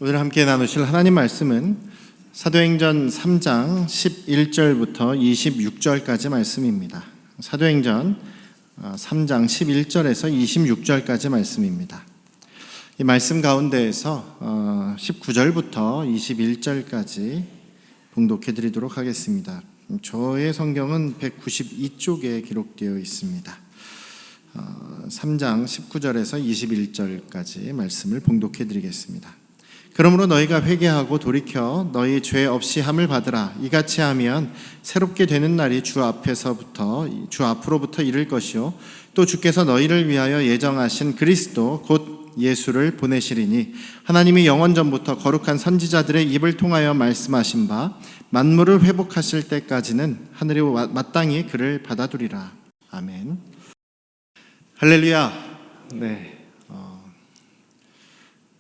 오늘 함께 나누실 하나님 말씀은 사도행전 3장 11절부터 26절까지 말씀입니다. 사도행전 3장 11절에서 26절까지 말씀입니다. 이 말씀 가운데에서 19절부터 21절까지 봉독해 드리도록 하겠습니다. 저의 성경은 192쪽에 기록되어 있습니다. 3장 19절에서 21절까지 말씀을 봉독해 드리겠습니다. 그러므로 너희가 회개하고 돌이켜 너희 죄 없이 함을 받으라. 이같이 하면 새롭게 되는 날이 주 앞으로부터 이를 것이요 또 주께서 너희를 위하여 예정하신 그리스도 곧 예수를 보내시리니 하나님이 영원 전부터 거룩한 선지자들의 입을 통하여 말씀하신 바 만물을 회복하실 때까지는 하늘이 마땅히 그를 받아두리라. 아멘. 할렐루야. 네.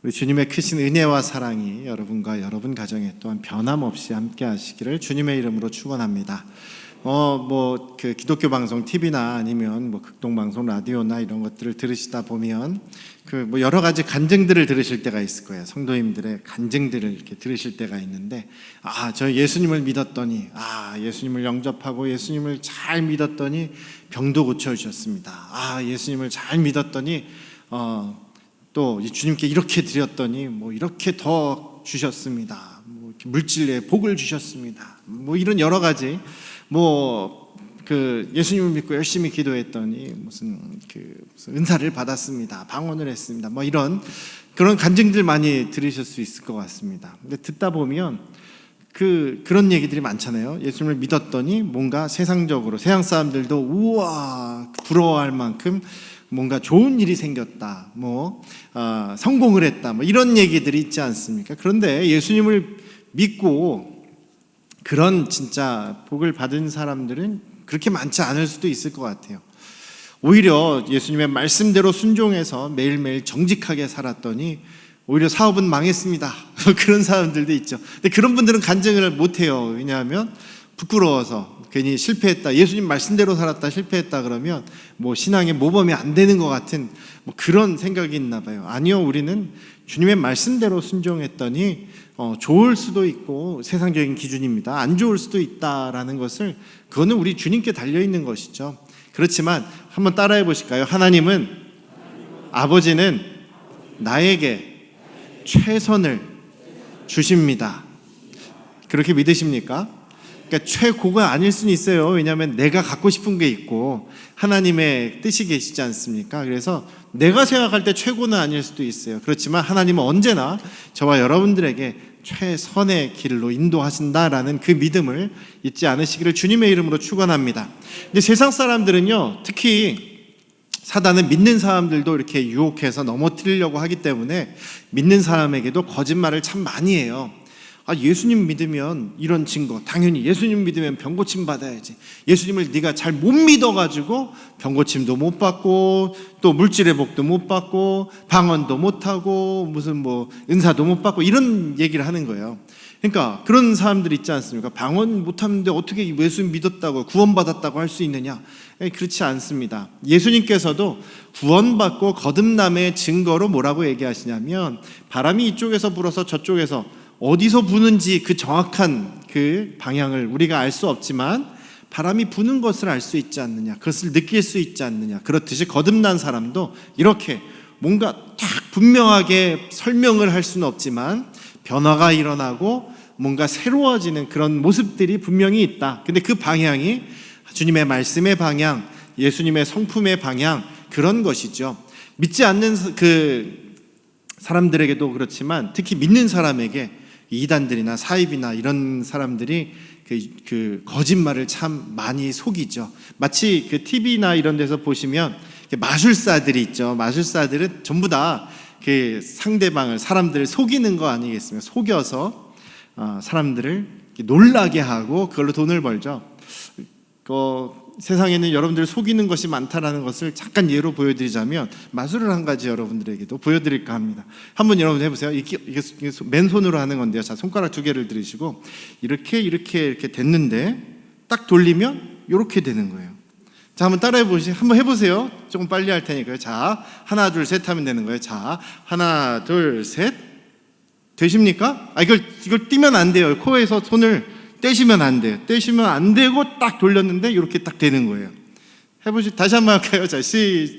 우리 주님의 크신 은혜와 사랑이 여러분과 여러분 가정에 또한 변함없이 함께 하시기를 주님의 이름으로 축원합니다. 그 기독교 방송 TV나 아니면 극동 방송 라디오나 이런 것들을 들으시다 보면 여러 가지 간증들을 들으실 때가 있을 거예요. 성도님들의 간증들을 이렇게 들으실 때가 있는데, 저 예수님을 믿었더니, 예수님을 영접하고 예수님을 잘 믿었더니 병도 고쳐주셨습니다. 예수님을 잘 믿었더니 또 주님께 이렇게 드렸더니 이렇게 더 주셨습니다. 물질에 복을 주셨습니다. 이런 여러 가지 예수님을 믿고 열심히 기도했더니 무슨 은사를 받았습니다. 방언을 했습니다. 그런 간증들 많이 들으실 수 있을 것 같습니다. 근데 듣다 보면 그런 얘기들이 많잖아요. 예수님을 믿었더니 뭔가 세상적으로 세상 사람들도 우와 부러워할 만큼 뭔가 좋은 일이 생겼다, 성공을 했다, 이런 얘기들이 있지 않습니까? 그런데 예수님을 믿고 그런 진짜 복을 받은 사람들은 그렇게 많지 않을 수도 있을 것 같아요. 오히려 예수님의 말씀대로 순종해서 매일매일 정직하게 살았더니 오히려 사업은 망했습니다. 그런 사람들도 있죠. 근데 그런 분들은 간증을 못해요. 왜냐하면 부끄러워서 괜히 실패했다, 예수님 말씀대로 살았다 실패했다 그러면 신앙에 모범이 안 되는 것 같은 그런 생각이 있나 봐요. 아니요, 우리는 주님의 말씀대로 순종했더니 좋을 수도 있고 세상적인 기준입니다. 안 좋을 수도 있다라는 것을, 그거는 우리 주님께 달려있는 것이죠. 그렇지만 한번 따라해 보실까요? 하나님은, 아버지는 나에게 최선을 주십니다. 그렇게 믿으십니까? 그러니까 최고가 아닐 수는 있어요. 왜냐하면 내가 갖고 싶은 게 있고 하나님의 뜻이 계시지 않습니까? 그래서 내가 생각할 때 최고는 아닐 수도 있어요. 그렇지만 하나님은 언제나 저와 여러분들에게 최선의 길로 인도하신다라는 그 믿음을 잊지 않으시기를 주님의 이름으로 축원합니다. 근데 세상 사람들은요, 특히 사단은 믿는 사람들도 이렇게 유혹해서 넘어뜨리려고 하기 때문에 믿는 사람에게도 거짓말을 참 많이 해요. 예수님 믿으면 이런 증거, 당연히 예수님 믿으면 병고침 받아야지. 예수님을 네가 잘 못 믿어가지고 병고침도 못 받고 또 물질의 복도 못 받고 방언도 못 하고 무슨 은사도 못 받고 이런 얘기를 하는 거예요. 그러니까 그런 사람들 있지 않습니까? 방언 못 하는데 어떻게 예수님 믿었다고 구원받았다고 할 수 있느냐? 그렇지 않습니다. 예수님께서도 구원받고 거듭남의 증거로 뭐라고 얘기하시냐면, 바람이 이쪽에서 불어서 저쪽에서 어디서 부는지 그 정확한 그 방향을 우리가 알 수 없지만 바람이 부는 것을 알 수 있지 않느냐, 그것을 느낄 수 있지 않느냐. 그렇듯이 거듭난 사람도 이렇게 뭔가 딱 분명하게 설명을 할 수는 없지만 변화가 일어나고 뭔가 새로워지는 그런 모습들이 분명히 있다. 근데 그 방향이 주님의 말씀의 방향, 예수님의 성품의 방향, 그런 것이죠. 믿지 않는 그 사람들에게도 그렇지만 특히 믿는 사람에게 이단들이나 사입이나 이런 사람들이 그 거짓말을 참 많이 속이죠. 마치 그 TV나 이런 데서 보시면 마술사들이 있죠. 마술사들은 전부 다 그 상대방을, 사람들을 속이는 거 아니겠습니까? 속여서 사람들을 놀라게 하고 그걸로 돈을 벌죠. 세상에는 여러분들을 속이는 것이 많다라는 것을 잠깐 예로 보여드리자면, 마술을 한 가지 여러분들에게도 보여드릴까 합니다. 한번 여러분 해보세요. 이게 맨손으로 하는 건데요. 자, 손가락 2개를 들으시고 이렇게 됐는데 딱 돌리면 이렇게 되는 거예요. 자, 한번 따라해 보시죠. 한번 해보세요. 조금 빨리 할 테니까요. 자, 하나 둘 셋 하면 되는 거예요. 자, 하나 둘 셋 되십니까? 이걸 띄면 안 돼요. 코에서 손을 떼시면 안 돼요. 떼시면 안 되고 딱 돌렸는데 이렇게 딱 되는 거예요. 다시 한번 할까요? 자,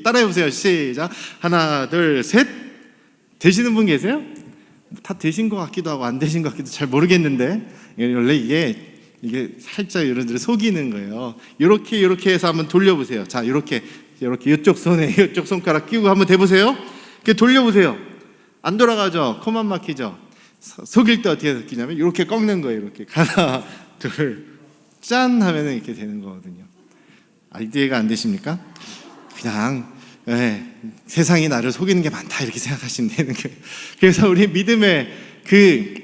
따라해보세요. 시작. 하나, 둘, 셋. 되시는 분 계세요? 다 되신 것 같기도 하고 안 되신 것 같기도 잘 모르겠는데, 원래 이게 살짝 여러분들 속이는 거예요. 이렇게 해서 한번 돌려보세요. 자, 이렇게 이쪽 손에 이쪽 손가락 끼고 한번 대보세요. 이렇게 돌려보세요. 안 돌아가죠? 코만 막히죠? 속일 때 어떻게 끼냐면 이렇게 꺾는 거예요. 이렇게 하나, 둘, 짠 하면은 이렇게 되는 거거든요. 이해가 안 되십니까? 그냥 세상이 나를 속이는 게 많다 이렇게 생각하시면 되는 거예요. 그래서 우리 믿음의 그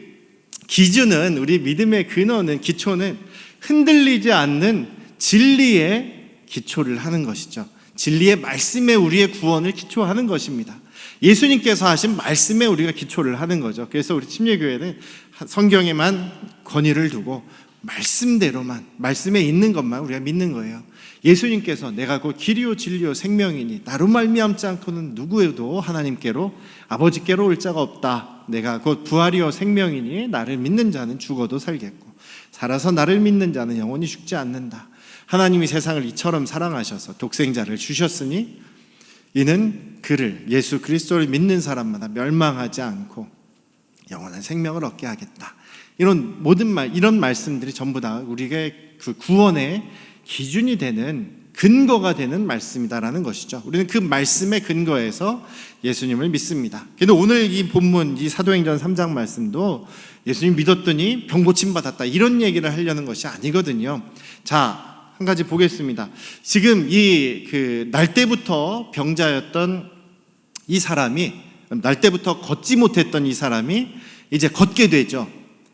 기준은, 우리 믿음의 근원은, 기초는 흔들리지 않는 진리의 기초를 하는 것이죠. 진리의 말씀에 우리의 구원을 기초하는 것입니다. 예수님께서 하신 말씀에 우리가 기초를 하는 거죠. 그래서 우리 침례교회는 성경에만 권위를 두고 말씀대로만, 말씀에 있는 것만 우리가 믿는 거예요. 예수님께서 내가 곧 길이요 진리요 생명이니 나로 말미암지 않고는 누구에도 하나님께로 아버지께로 올 자가 없다. 내가 곧 부활이요 생명이니 나를 믿는 자는 죽어도 살겠고 살아서 나를 믿는 자는 영원히 죽지 않는다. 하나님이 세상을 이처럼 사랑하셔서 독생자를 주셨으니 이는 그를, 예수 그리스도를 믿는 사람마다 멸망하지 않고 영원한 생명을 얻게 하겠다. 이런 이런 말씀들이 전부 다 우리에게 그 구원의 기준이 되는, 근거가 되는 말씀이다라는 것이죠. 우리는 그 말씀의 근거에서 예수님을 믿습니다. 그런데 오늘 이 본문, 이 사도행전 3장 말씀도 예수님 믿었더니 병 고침 받았다 이런 얘기를 하려는 것이 아니거든요. 자, 한 가지 보겠습니다. 지금 날 때부터 병자였던 이 사람이, 날 때부터 걷지 못했던 이 사람이 이제 걷게 되죠.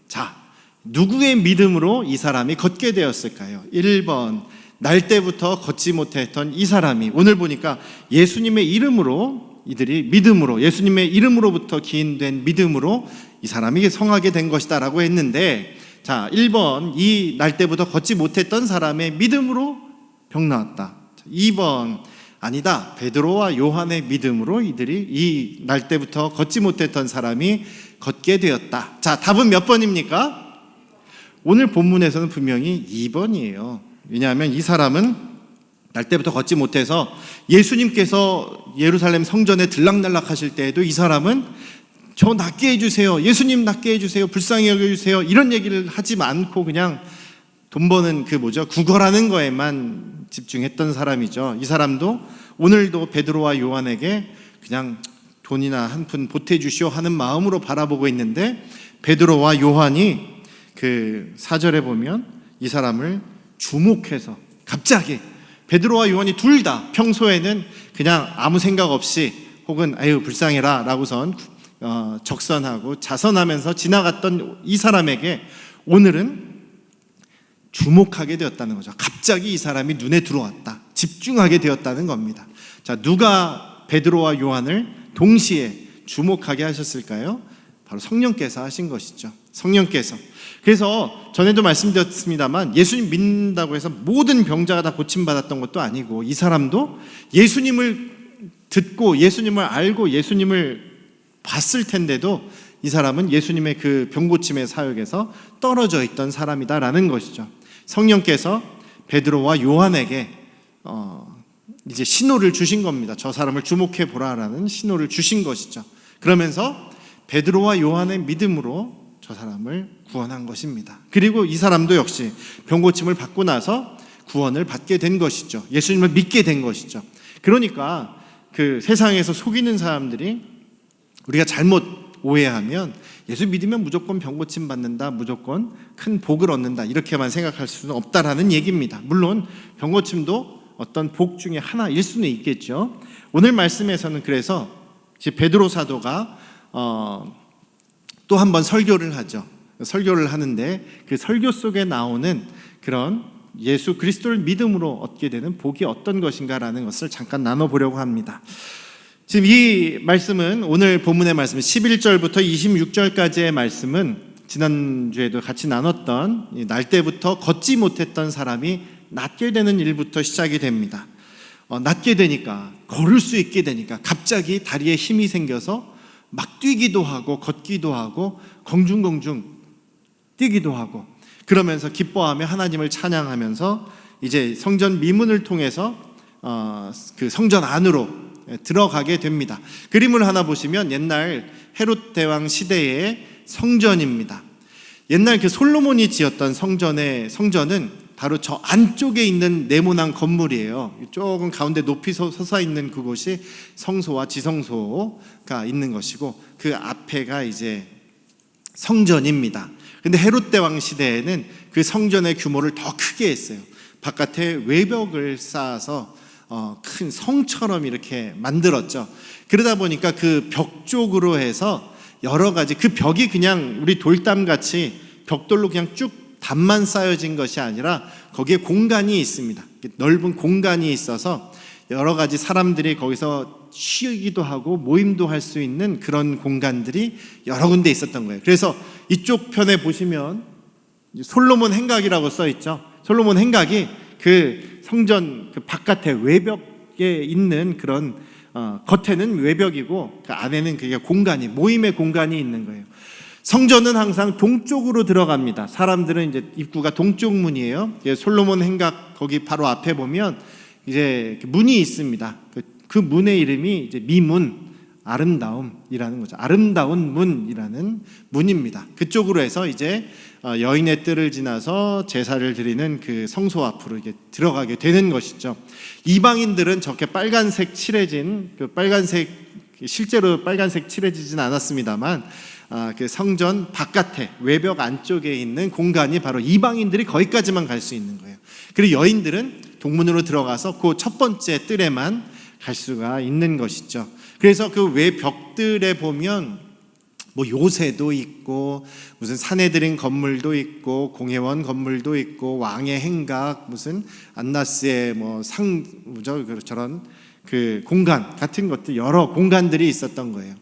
자, 누구의 믿음으로 이 사람이 걷게 되었을까요? 1번, 날 때부터 걷지 못했던 이 사람이 오늘 보니까 예수님의 이름으로, 이들이 믿음으로, 예수님의 이름으로부터 기인된 믿음으로 이 사람이 성하게 된 것이다 라고 했는데, 자, 1번, 이 날 때부터 걷지 못했던 사람의 믿음으로 병 나았다. 2번, 아니다, 베드로와 요한의 믿음으로 이들이 이 날 때부터 걷지 못했던 사람이 걷게 되었다. 자, 답은 몇 번입니까? 오늘 본문에서는 분명히 2번이에요. 왜냐하면 이 사람은 날 때부터 걷지 못해서 예수님께서 예루살렘 성전에 들락날락 하실 때에도 이 사람은 저 낫게 해주세요, 예수님 낫게 해주세요, 불쌍히 여겨주세요 이런 얘기를 하지 않고 그냥 돈 버는 구걸하는 거에만 집중했던 사람이죠. 이 사람도 오늘도 베드로와 요한에게 그냥 돈이나 한 푼 보태주시오 하는 마음으로 바라보고 있는데, 베드로와 요한이 그 4절에 보면 이 사람을 주목해서 갑자기, 베드로와 요한이 둘 다 평소에는 그냥 아무 생각 없이 혹은 아유 불쌍해라 라고선 적선하고 자선하면서 지나갔던 이 사람에게 오늘은 주목하게 되었다는 거죠. 갑자기 이 사람이 눈에 들어왔다, 집중하게 되었다는 겁니다. 자, 누가 베드로와 요한을 동시에 주목하게 하셨을까요? 바로 성령께서 하신 것이죠. 성령께서. 그래서 전에도 말씀드렸습니다만 예수님 믿는다고 해서 모든 병자가 다 고침받았던 것도 아니고, 이 사람도 예수님을 듣고 예수님을 알고 예수님을 봤을 텐데도 이 사람은 예수님의 그 병고침의 사역에서 떨어져 있던 사람이다라는 것이죠. 성령께서 베드로와 요한에게 이제 신호를 주신 겁니다. 저 사람을 주목해 보라라는 신호를 주신 것이죠. 그러면서 베드로와 요한의 믿음으로 저 사람을 구원한 것입니다. 그리고 이 사람도 역시 병고침을 받고 나서 구원을 받게 된 것이죠. 예수님을 믿게 된 것이죠. 그러니까 그 세상에서 속이는 사람들이 우리가 잘못 오해하면 예수 믿으면 무조건 병고침 받는다, 무조건 큰 복을 얻는다 이렇게만 생각할 수는 없다라는 얘기입니다. 물론 병고침도 어떤 복 중에 하나일 수는 있겠죠. 오늘 말씀에서는 그래서 베드로 사도가 또 한 번 설교를 하죠. 설교를 하는데 그 설교 속에 나오는 그런 예수 그리스도를 믿음으로 얻게 되는 복이 어떤 것인가라는 것을 잠깐 나눠보려고 합니다. 지금 이 말씀은, 오늘 본문의 말씀은 11절부터 26절까지의 말씀은 지난주에도 같이 나눴던 날 때부터 걷지 못했던 사람이 낫게 되는 일부터 시작이 됩니다. 낫게 되니까, 걸을 수 있게 되니까 갑자기 다리에 힘이 생겨서 막 뛰기도 하고 걷기도 하고 공중공중 뛰기도 하고 그러면서 기뻐하며 하나님을 찬양하면서 이제 성전 미문을 통해서 그 성전 안으로 들어가게 됩니다. 그림을 하나 보시면 옛날 헤롯 대왕 시대의 성전입니다. 옛날 그 솔로몬이 지었던 성전은 바로 저 안쪽에 있는 네모난 건물이에요. 조금 가운데 높이 솟아 있는 그곳이 성소와 지성소가 있는 것이고 그 앞에가 이제 성전입니다. 근데 헤롯 대왕 시대에는 그 성전의 규모를 더 크게 했어요. 바깥에 외벽을 쌓아서 큰 성처럼 이렇게 만들었죠. 그러다 보니까 그 벽 쪽으로 해서 여러 가지 그 벽이 그냥 우리 돌담같이 벽돌로 그냥 쭉 담만 쌓여진 것이 아니라 거기에 공간이 있습니다. 넓은 공간이 있어서 여러 가지 사람들이 거기서 쉬기도 하고 모임도 할 수 있는 그런 공간들이 여러 군데 있었던 거예요. 그래서 이쪽 편에 보시면 솔로몬 행각이라고 써 있죠. 솔로몬 행각이 그 성전 그 바깥에 외벽에 있는 그런 겉에는 외벽이고 그 안에는 그게 공간이 모임의 공간이 있는 거예요. 성전은 항상 동쪽으로 들어갑니다. 사람들은 이제 입구가 동쪽 문이에요. 솔로몬 행각 거기 바로 앞에 보면 이제 문이 있습니다. 그 문의 이름이 이제 미문, 아름다움이라는 거죠. 아름다운 문이라는 문입니다. 그쪽으로 해서 이제 여인의 뜰을 지나서 제사를 드리는 그 성소 앞으로 이게 들어가게 되는 것이죠. 이방인들은 저렇게 빨간색 칠해진 그 빨간색 실제로 빨간색 칠해지진 않았습니다만 그 성전 바깥에 외벽 안쪽에 있는 공간이 바로 이방인들이 거기까지만 갈 수 있는 거예요. 그리고 여인들은 동문으로 들어가서 그 첫 번째 뜰에만 갈 수가 있는 것이죠. 그래서 그 외벽들에 보면 뭐 요새도 있고 무슨 사내들인 건물도 있고 공회원 건물도 있고 왕의 행각 무슨 안나스의 뭐 저런 그 공간 같은 것들 여러 공간들이 있었던 거예요.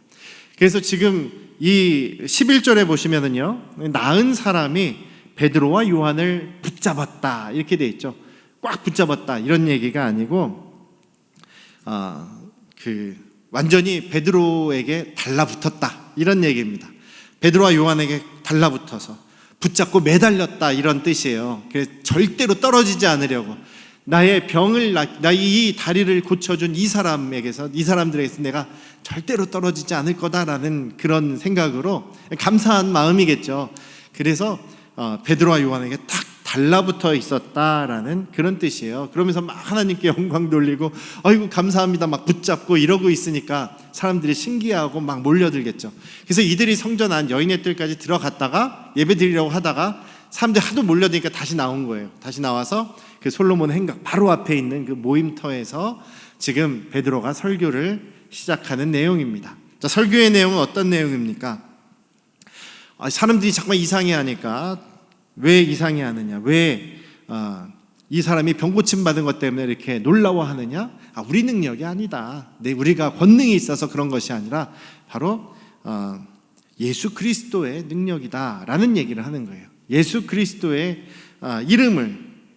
그래서 지금 이 11절에 보시면은요, 나은 사람이 베드로와 요한을 붙잡았다 이렇게 돼 있죠. 꽉 붙잡았다 이런 얘기가 아니고 완전히 베드로에게 달라붙었다 이런 얘기입니다. 베드로와 요한에게 달라붙어서 붙잡고 매달렸다 이런 뜻이에요. 그래서 절대로 떨어지지 않으려고 나의 병을 이 다리를 고쳐준 이 사람들에게서 내가 절대로 떨어지지 않을 거다라는 그런 생각으로 감사한 마음이겠죠. 그래서 베드로와 요한에게 딱 달라붙어 있었다라는 그런 뜻이에요. 그러면서 막 하나님께 영광 돌리고 아이고 감사합니다 막 붙잡고 이러고 있으니까 사람들이 신기하고 막 몰려들겠죠. 그래서 이들이 성전 안 여인의 뜰까지 들어갔다가 예배 드리려고 하다가 사람들이 하도 몰려드니까 다시 나온 거예요. 다시 나와서 그 솔로몬 행각 바로 앞에 있는 그 모임터에서 지금 베드로가 설교를 시작하는 내용입니다. 자, 설교의 내용은 어떤 내용입니까? 사람들이 정말 이상해하니까 왜 이상해하느냐? 왜 이 사람이 병 고침 받은 것 때문에 이렇게 놀라워하느냐? 우리 능력이 아니다. 우리가 권능이 있어서 그런 것이 아니라 바로 예수 그리스도의 능력이다라는 얘기를 하는 거예요. 예수 그리스도의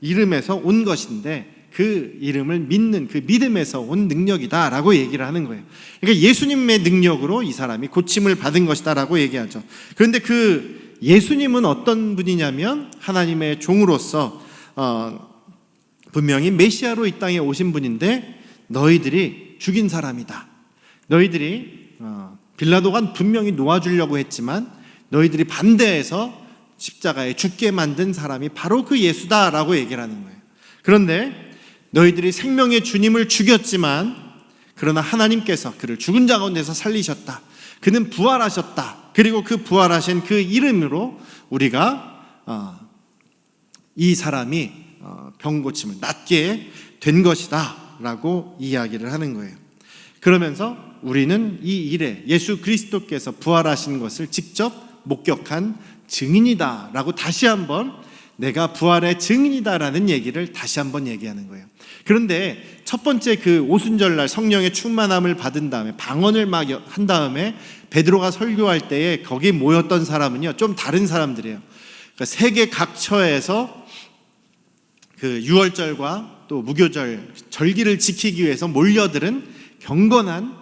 이름에서 온 것인데 그 이름을 믿는 그 믿음에서 온 능력이다라고 얘기를 하는 거예요. 그러니까 예수님의 능력으로 이 사람이 고침을 받은 것이다라고 얘기하죠. 그런데 그 예수님은 어떤 분이냐면 하나님의 종으로서 분명히 메시아로 이 땅에 오신 분인데 너희들이 죽인 사람이다. 너희들이 빌라도가 분명히 놓아주려고 했지만 너희들이 반대해서 십자가에 죽게 만든 사람이 바로 그 예수다라고 얘기를 하는 거예요. 그런데 너희들이 생명의 주님을 죽였지만 그러나 하나님께서 그를 죽은 자 가운데서 살리셨다. 그는 부활하셨다. 그리고 그 부활하신 그 이름으로 우리가 이 사람이 병 고침을 낫게 된 것이다 라고 이야기를 하는 거예요. 그러면서 우리는 이 일에 예수 그리스도께서 부활하신 것을 직접 목격한 증인이다 라고 다시 한번 내가 부활의 증인이다라는 얘기를 다시 한번 얘기하는 거예요. 그런데 첫 번째 그 오순절날 성령의 충만함을 받은 다음에 방언을 막 한 다음에 베드로가 설교할 때에 거기 모였던 사람은요 좀 다른 사람들이에요. 그러니까 세계 각처에서 그 유월절과 또 무교절 절기를 지키기 위해서 몰려들은 경건한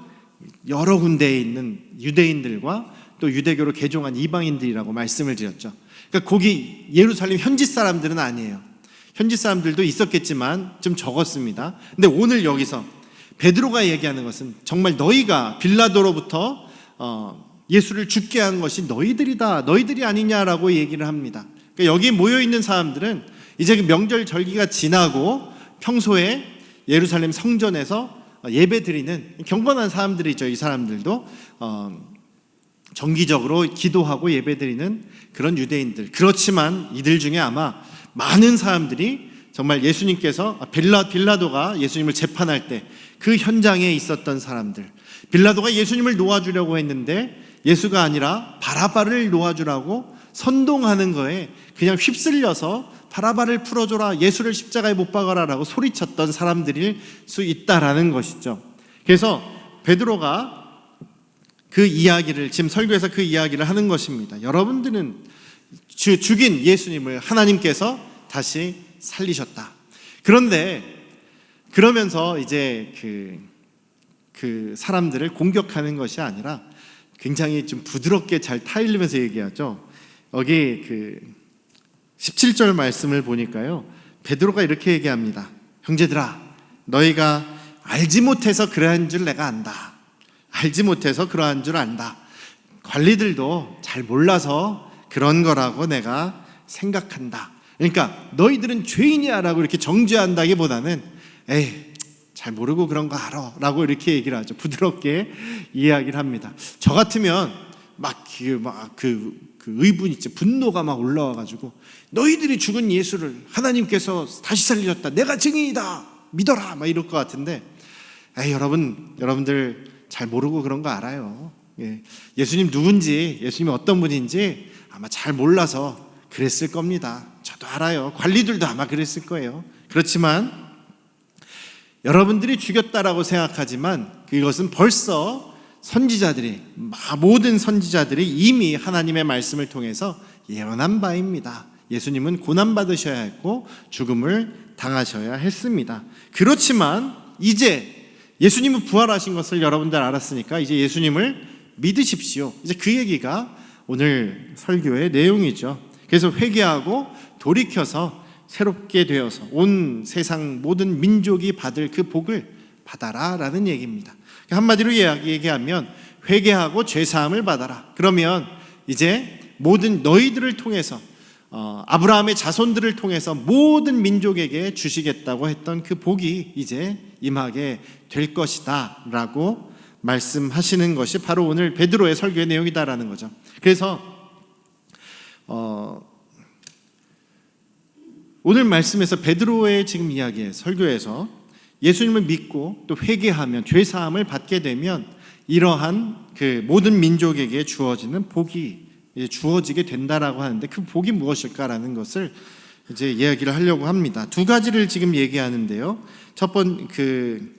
여러 군데에 있는 유대인들과 또 유대교로 개종한 이방인들이라고 말씀을 드렸죠. 그러니까 거기 예루살렘 현지 사람들은 아니에요. 현지 사람들도 있었겠지만 좀 적었습니다. 근데 오늘 여기서 베드로가 얘기하는 것은 정말 너희가 빌라도로부터 예수를 죽게 한 것이 너희들이다, 너희들이 아니냐라고 얘기를 합니다. 그러니까 여기 모여있는 사람들은 이제 그 명절 절기가 지나고 평소에 예루살렘 성전에서 예배 드리는 경건한 사람들이죠. 이 사람들도 정기적으로 기도하고 예배 드리는 그런 유대인들. 그렇지만 이들 중에 아마 많은 사람들이 정말 예수님께서 빌라도가 예수님을 재판할 때 그 현장에 있었던 사람들, 빌라도가 예수님을 놓아주려고 했는데 예수가 아니라 바라바를 놓아주라고 선동하는 거에 그냥 휩쓸려서 바라바를 풀어줘라, 예수를 십자가에 못 박아라라고 소리쳤던 사람들일 수 있다라는 것이죠. 그래서 베드로가 그 이야기를 지금 설교에서 그 이야기를 하는 것입니다. 여러분들은 죽인 예수님을 하나님께서 다시 살리셨다. 그런데 그러면서 이제 그 사람들을 공격하는 것이 아니라 굉장히 좀 부드럽게 잘 타일르면서 얘기하죠. 여기 17절 말씀을 보니까요, 베드로가 이렇게 얘기합니다. 형제들아, 너희가 알지 못해서 그러한 줄 내가 안다. 알지 못해서 그러한 줄 안다. 관리들도 잘 몰라서 그런 거라고 내가 생각한다. 그러니까 너희들은 죄인이야 라고 이렇게 정죄한다기보다는 에이, 잘 모르고 그런 거 알아 라고 이렇게 얘기를 하죠. 부드럽게 이야기를 합니다. 저 같으면 그 의분 있죠. 분노가 막 올라와가지고 너희들이 죽은 예수를 하나님께서 다시 살리셨다, 내가 증인이다, 믿어라, 막 이럴 것 같은데, 여러분들 잘 모르고 그런 거 알아요. 예수님 누군지, 예수님이 어떤 분인지 아마 잘 몰라서 그랬을 겁니다. 저도 알아요. 관리들도 아마 그랬을 거예요. 그렇지만 여러분들이 죽였다라고 생각하지만 그것은 벌써 모든 선지자들이 이미 하나님의 말씀을 통해서 예언한 바입니다. 예수님은 고난받으셔야 했고 죽음을 당하셔야 했습니다. 그렇지만 이제 예수님은 부활하신 것을 여러분들 알았으니까 이제 예수님을 믿으십시오. 이제 그 얘기가 오늘 설교의 내용이죠. 그래서 회개하고 돌이켜서 새롭게 되어서 온 세상 모든 민족이 받을 그 복을 받아라 라는 얘기입니다. 한마디로 얘기하면 회개하고 죄사함을 받아라. 그러면 이제 모든 너희들을 통해서 아브라함의 자손들을 통해서 모든 민족에게 주시겠다고 했던 그 복이 이제 임하게 될 것이다 라고 말씀하시는 것이 바로 오늘 베드로의 설교의 내용이다라는 거죠. 그래서 오늘 말씀에서 베드로의 지금 이야기에 설교에서 예수님을 믿고 또 회개하면 죄사함을 받게 되면 이러한 그 모든 민족에게 주어지는 복이 주어지게 된다라고 하는데, 그 복이 무엇일까라는 것을 이제 이야기를 하려고 합니다. 두 가지를 지금 얘기하는데요. 첫 번 19절과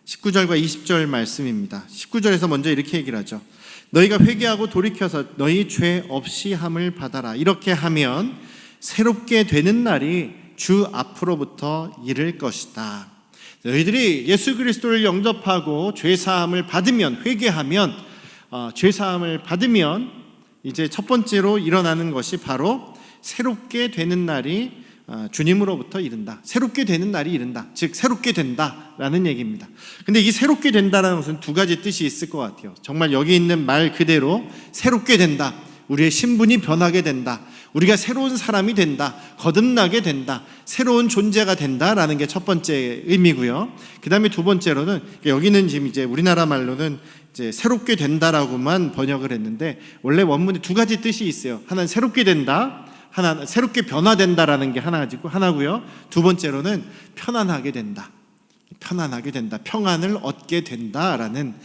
20절 말씀입니다. 19절에서 먼저 이렇게 얘기를 하죠. 너희가 회개하고 돌이켜서 너희 죄 없이 함을 받아라. 이렇게 하면 새롭게 되는 날이 주 앞으로부터 이를 것이다. 너희들이 예수 그리스도를 영접하고 죄사함을 받으면, 회개하면, 죄사함을 받으면 이제 첫 번째로 일어나는 것이 바로 새롭게 되는 날이 주님으로부터 이른다. 새롭게 되는 날이 이른다. 즉 새롭게 된다라는 얘기입니다. 근데 이 새롭게 된다라는 것은 두 가지 뜻이 있을 것 같아요. 정말 여기 있는 말 그대로 새롭게 된다. 우리의 신분이 변하게 된다. 우리가 새로운 사람이 된다. 거듭나게 된다. 새로운 존재가 된다라는 게 첫 번째 의미고요. 그 다음에 두 번째로는, 여기는 지금 이제 우리나라 말로는 이제 새롭게 된다라고만 번역을 했는데, 원래 원문에 두 가지 뜻이 있어요. 하나는 새롭게 된다, 하나 새롭게 변화된다라는 게 하나고요. 두 번째로는 편안하게 된다. 편안하게 된다. 평안을 얻게 된다라는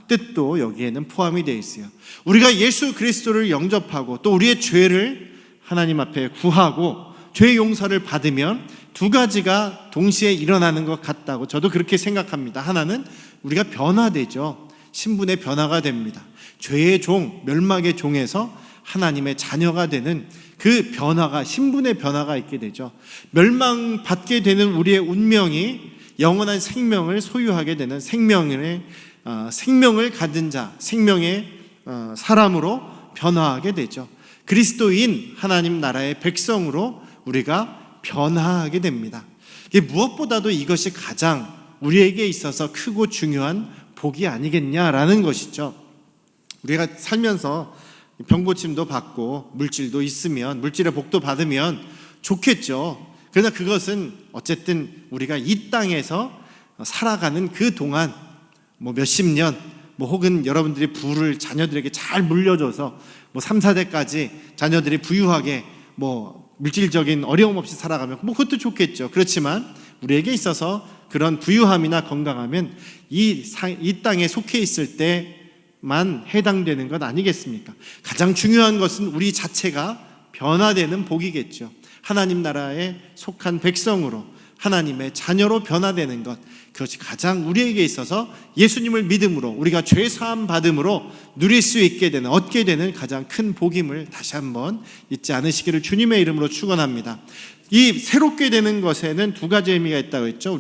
뜻도 여기에는 포함이 되어 있어요. 우리가 예수 그리스도를 영접하고 또 우리의 죄를 하나님 앞에 구하고 죄 용서를 받으면 두 가지가 동시에 일어나는 것 같다고 저도 그렇게 생각합니다. 하나는 우리가 변화되죠. 신분의 변화가 됩니다. 죄의 종, 멸망의 종에서 하나님의 자녀가 되는 그 변화가, 신분의 변화가 있게 되죠. 멸망받게 되는 우리의 운명이 영원한 생명을 소유하게 되는 생명을 가진 자, 생명의 사람으로 변화하게 되죠. 그리스도인 하나님 나라의 백성으로 우리가 변화하게 됩니다. 무엇보다도 이것이 가장 우리에게 있어서 크고 중요한 복이 아니겠냐라는 것이죠. 우리가 살면서 병고침도 받고 물질도 있으면, 물질의 복도 받으면 좋겠죠. 그러나 그것은 어쨌든 우리가 이 땅에서 살아가는 그 동안 몇십 년, 혹은 여러분들이 부를 자녀들에게 잘 물려줘서 3, 4대까지 자녀들이 부유하게 물질적인 어려움 없이 살아가면 그것도 좋겠죠. 그렇지만 우리에게 있어서 그런 부유함이나 건강하면 이 땅에 속해 있을 때만 해당되는 것 아니겠습니까? 가장 중요한 것은 우리 자체가 변화되는 복이겠죠. 하나님 나라에 속한 백성으로, 하나님의 자녀로 변화되는 것, 그것이 가장 우리에게 있어서 예수님을 믿음으로, 우리가 죄 사함 받음으로 누릴 수 있게 되는, 얻게 되는 가장 큰 복임을 다시 한번 잊지 않으시기를 주님의 이름으로 축원합니다. 이 새롭게 되는 것에는 두 가지 의미가 있다고 했죠.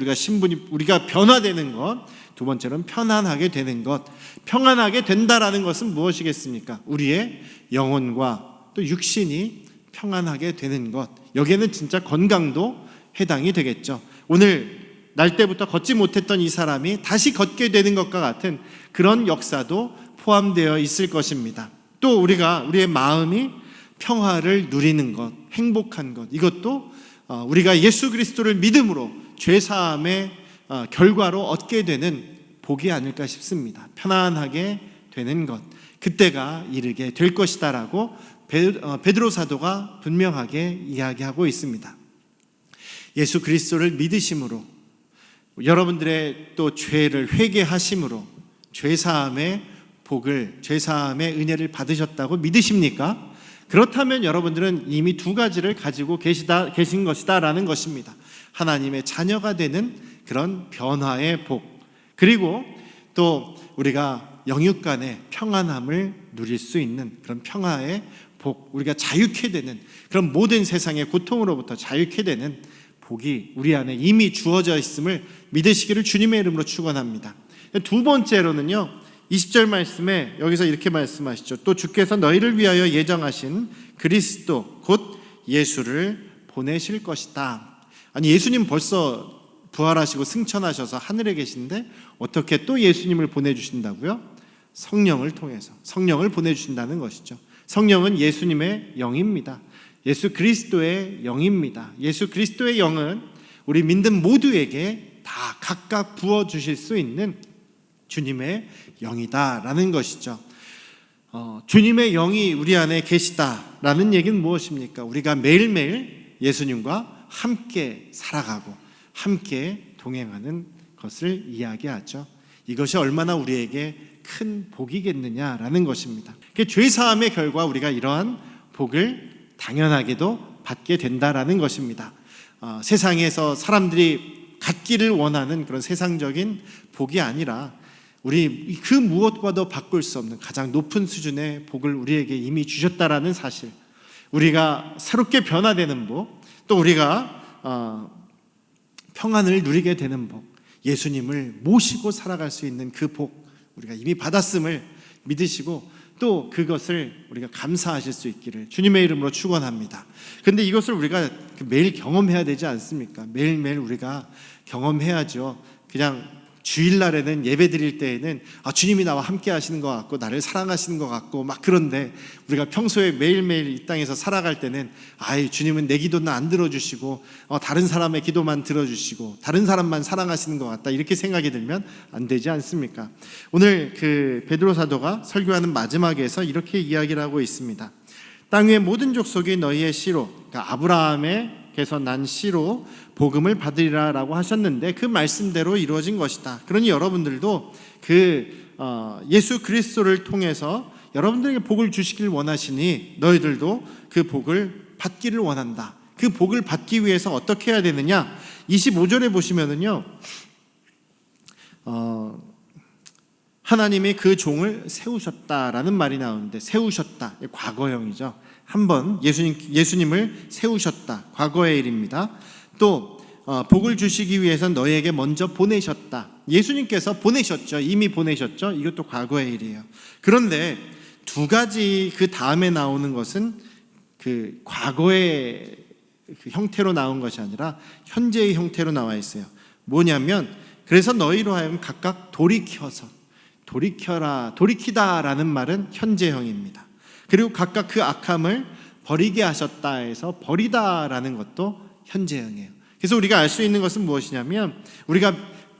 우리가 변화되는 것, 두 번째로는 편안하게 되는 것. 평안하게 된다라는 것은 무엇이겠습니까? 우리의 영혼과 또 육신이 평안하게 되는 것. 여기에는 진짜 건강도 해당이 되겠죠. 오늘 날 때부터 걷지 못했던 이 사람이 다시 걷게 되는 것과 같은 그런 역사도 포함되어 있을 것입니다. 또 우리의 마음이 평화를 누리는 것, 행복한 것, 이것도 우리가 예수 그리스도를 믿음으로 죄사함의 결과로 얻게 되는 복이 아닐까 싶습니다. 편안하게 되는 것, 그때가 이르게 될 것이다라고 베드로 사도가 분명하게 이야기하고 있습니다. 예수 그리스도를 믿으심으로, 여러분들의 또 죄를 회개하심으로 죄사함의 복을, 죄사함의 은혜를 받으셨다고 믿으십니까? 그렇다면 여러분들은 이미 두 가지를 가지고 계신 것이다라는 것입니다. 하나님의 자녀가 되는 그런 변화의 복, 그리고 또 우리가 영육 간의 평안함을 누릴 수 있는 그런 평화의 복, 우리가 자유케 되는, 그런 모든 세상의 고통으로부터 자유케 되는 복이 우리 안에 이미 주어져 있음을 믿으시기를 주님의 이름으로 축원합니다. 두 번째로는요, 20절 말씀에 여기서 이렇게 말씀하시죠. 또 주께서 너희를 위하여 예정하신 그리스도 곧 예수를 보내실 것이다. 아니, 예수님 벌써 부활하시고 승천하셔서 하늘에 계신데 어떻게 또 예수님을 보내주신다고요? 성령을 통해서 성령을 보내주신다는 것이죠. 성령은 예수님의 영입니다. 예수 그리스도의 영입니다. 예수 그리스도의 영은 우리 믿는 모두에게 다 각각 부어주실 수 있는 주님의 영이다라는 것이죠. 주님의 영이 우리 안에 계시다라는 얘기는 무엇입니까? 우리가 매일매일 예수님과 함께 살아가고 함께 동행하는 것을 이야기하죠. 이것이 얼마나 우리에게 큰 복이겠느냐라는 것입니다. 죄사함의 결과 우리가 이러한 복을 당연하게도 받게 된다라는 것입니다. 세상에서 사람들이 갖기를 원하는 그런 세상적인 복이 아니라 우리 그 무엇과도 바꿀 수 없는 가장 높은 수준의 복을 우리에게 이미 주셨다라는 사실, 우리가 새롭게 변화되는 복, 또 우리가 평안을 누리게 되는 복, 예수님을 모시고 살아갈 수 있는 그 복, 우리가 이미 받았음을 믿으시고 또 그것을 우리가 감사하실 수 있기를 주님의 이름으로 축원합니다. 그런데 이것을 우리가 매일 경험해야 되지 않습니까? 매일매일 우리가 경험해야죠. 그냥 주일날에는 예배 드릴 때에는 주님이 나와 함께 하시는 것 같고 나를 사랑하시는 것 같고 막 그런데 우리가 평소에 매일매일 이 땅에서 살아갈 때는 주님은 내 기도는 안 들어주시고 다른 사람의 기도만 들어주시고 다른 사람만 사랑하시는 것 같다, 이렇게 생각이 들면 안 되지 않습니까? 오늘 그 베드로 사도가 설교하는 마지막에서 이렇게 이야기를 하고 있습니다. 땅 위의 모든 족속이 너희의 씨로, 그러니까 아브라함에게서 난 씨로 복음을 받으리라 라고 하셨는데 그 말씀대로 이루어진 것이다. 그러니 여러분들도 예수 그리스도를 통해서 여러분들에게 복을 주시길 원하시니 너희들도 그 복을 받기를 원한다. 그 복을 받기 위해서 어떻게 해야 되느냐? 25절에 보시면은요, 하나님이 그 종을 세우셨다라는 말이 나오는데, 세우셨다, 과거형이죠. 한번 예수님을 세우셨다, 과거의 일입니다. 또 복을 주시기 위해서 너희에게 먼저 보내셨다. 예수님께서 보내셨죠. 이미 보내셨죠. 이것도 과거의 일이에요. 그런데 두 가지 그 다음에 나오는 것은 그 과거의 그 형태로 나온 것이 아니라 현재의 형태로 나와 있어요. 뭐냐면 그래서 너희로 하여금 각각 돌이키다라는 말은 현재형입니다. 그리고 각각 그 악함을 버리게 하셨다 해서 버리다라는 것도 현재형이에요. 그래서 우리가 알 수 있는 것은 무엇이냐면 우리가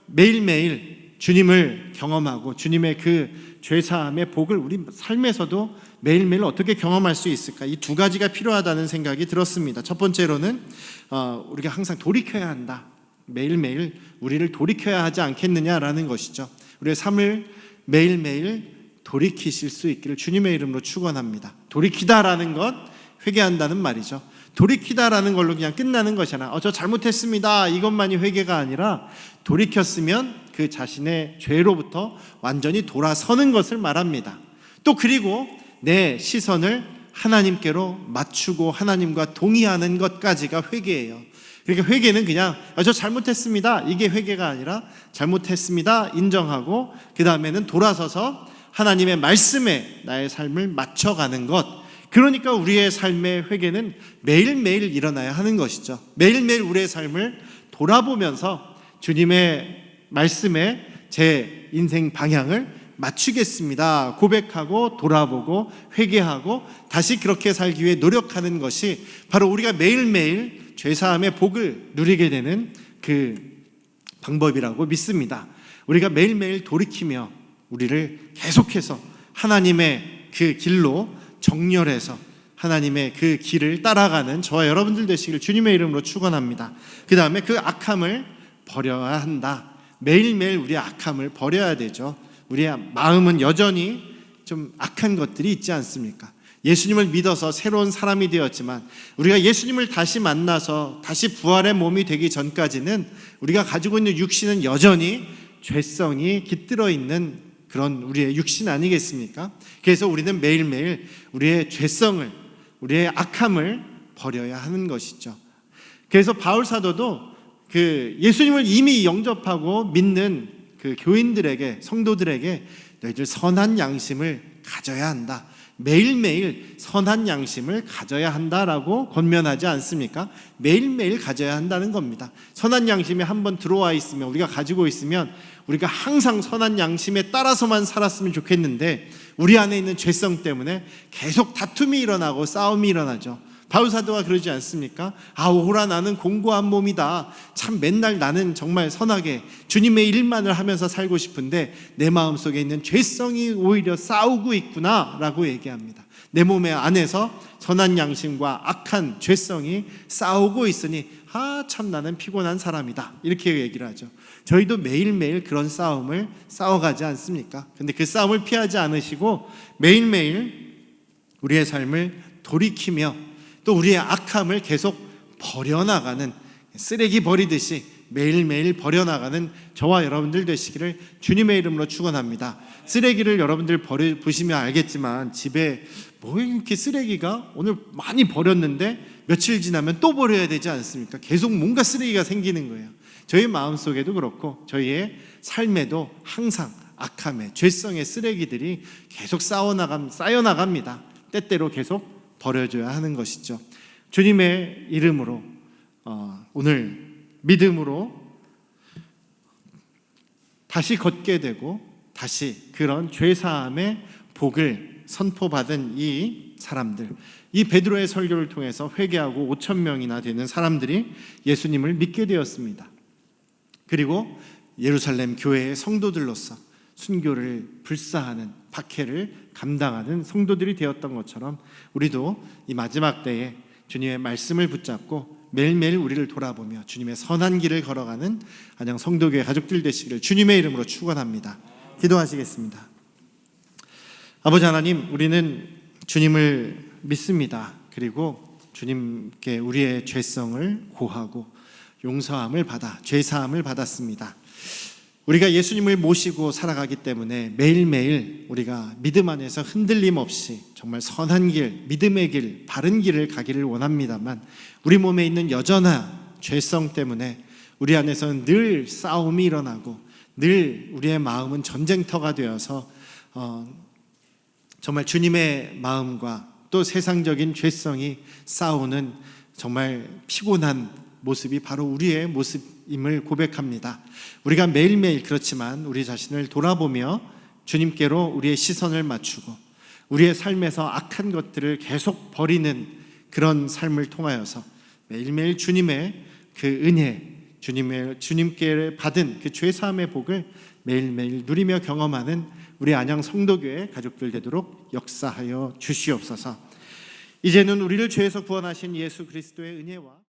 매일매일 주님을 경험하고 주님의 그 죄사함의 복을 우리 삶에서도 매일매일 어떻게 경험할 수 있을까? 이 두 가지가 필요하다는 생각이 들었습니다. 첫 번째로는 우리가 항상 돌이켜야 한다. 매일매일 우리를 돌이켜야 하지 않겠느냐라는 것이죠. 우리의 삶을 매일매일 돌이키실 수 있기를 주님의 이름으로 축원합니다. 돌이키다라는 것, 회개한다는 말이죠. 돌이키다라는 걸로 그냥 끝나는 것이잖아. 저 잘못했습니다. 이것만이 회개가 아니라 돌이켰으면 그 자신의 죄로부터 완전히 돌아서는 것을 말합니다. 또 그리고 내 시선을 하나님께로 맞추고 하나님과 동의하는 것까지가 회개예요. 그러니까 회개는 그냥 저 잘못했습니다. 이게 회개가 아니라 잘못했습니다. 인정하고 그 다음에는 돌아서서 하나님의 말씀에 나의 삶을 맞춰가는 것. 그러니까 우리의 삶의 회개는 매일매일 일어나야 하는 것이죠. 매일매일 우리의 삶을 돌아보면서 주님의 말씀에 제 인생 방향을 맞추겠습니다. 고백하고 돌아보고 회개하고 다시 그렇게 살기 위해 노력하는 것이 바로 우리가 매일매일 죄사함의 복을 누리게 되는 그 방법이라고 믿습니다. 우리가 매일매일 돌이키며 우리를 계속해서 하나님의 그 길로 정렬해서 하나님의 그 길을 따라가는 저와 여러분들 되시길 주님의 이름으로 축원합니다. 그 다음에 그 악함을 버려야 한다. 매일매일 우리의 악함을 버려야 되죠. 우리의 마음은 여전히 좀 악한 것들이 있지 않습니까? 예수님을 믿어서 새로운 사람이 되었지만 우리가 예수님을 다시 만나서 다시 부활의 몸이 되기 전까지는 우리가 가지고 있는 육신은 여전히 죄성이 깃들어 있는 그런 우리의 육신 아니겠습니까? 그래서 우리는 매일매일 우리의 죄성을, 우리의 악함을 버려야 하는 것이죠. 그래서 바울 사도도 그 예수님을 이미 영접하고 믿는 그 교인들에게, 성도들에게 너희들 선한 양심을 가져야 한다. 매일매일 선한 양심을 가져야 한다라고 권면하지 않습니까? 매일매일 가져야 한다는 겁니다. 선한 양심이 한번 들어와 있으면, 우리가 가지고 있으면 우리가 항상 선한 양심에 따라서만 살았으면 좋겠는데 우리 안에 있는 죄성 때문에 계속 다툼이 일어나고 싸움이 일어나죠. 바울 사도가 그러지 않습니까? 오호라 나는 공고한 몸이다. 참 맨날 나는 정말 선하게 주님의 일만을 하면서 살고 싶은데 내 마음속에 있는 죄성이 오히려 싸우고 있구나 라고 얘기합니다. 내 몸의 안에서 선한 양심과 악한 죄성이 싸우고 있으니 참 나는 피곤한 사람이다 이렇게 얘기를 하죠. 저희도 매일매일 그런 싸움을 싸워가지 않습니까? 근데 그 싸움을 피하지 않으시고 매일매일 우리의 삶을 돌이키며 또 우리의 악함을 계속 버려나가는, 쓰레기 버리듯이 매일매일 버려나가는 저와 여러분들 되시기를 주님의 이름으로 축원합니다. 쓰레기를 여러분들 보시면 알겠지만 집에 뭐 이렇게 쓰레기가 오늘 많이 버렸는데 며칠 지나면 또 버려야 되지 않습니까? 계속 뭔가 쓰레기가 생기는 거예요. 저희 마음속에도 그렇고 저희의 삶에도 항상 악함의, 죄성의 쓰레기들이 계속 쌓여나갑니다. 때때로 계속 버려줘야 하는 것이죠. 주님의 이름으로 오늘 믿음으로 다시 걷게 되고 다시 그런 죄사함의 복을 선포받은 이 사람들, 이 베드로의 설교를 통해서 회개하고 5,000명이나 되는 사람들이 예수님을 믿게 되었습니다. 그리고 예루살렘 교회의 성도들로서 순교를 불사하는 박해를 감당하는 성도들이 되었던 것처럼 우리도 이 마지막 때에 주님의 말씀을 붙잡고 매일매일 우리를 돌아보며 주님의 선한 길을 걸어가는 안양 성도교회 가족들 되시기를 주님의 이름으로 축원합니다. 기도하시겠습니다. 아버지 하나님, 우리는 주님을 믿습니다. 그리고 주님께 우리의 죄성을 고하고 용서함을 받아 죄사함을 받았습니다. 우리가 예수님을 모시고 살아가기 때문에 매일매일 우리가 믿음 안에서 흔들림 없이 정말 선한 길, 믿음의 길, 바른 길을 가기를 원합니다만 우리 몸에 있는 여전한 죄성 때문에 우리 안에서는 늘 싸움이 일어나고 늘 우리의 마음은 전쟁터가 되어서 정말 주님의 마음과 또 세상적인 죄성이 싸우는 정말 피곤한 모습이 바로 우리의 모습임을 고백합니다. 우리가 매일매일 그렇지만 우리 자신을 돌아보며 주님께로 우리의 시선을 맞추고 우리의 삶에서 악한 것들을 계속 버리는 그런 삶을 통하여서 매일매일 주님의 그 은혜, 주님께 받은 그 죄사함의 복을 매일매일 누리며 경험하는 우리 안양 성도교회 가족들 되도록 역사하여 주시옵소서. 이제는 우리를 죄에서 구원하신 예수 그리스도의 은혜와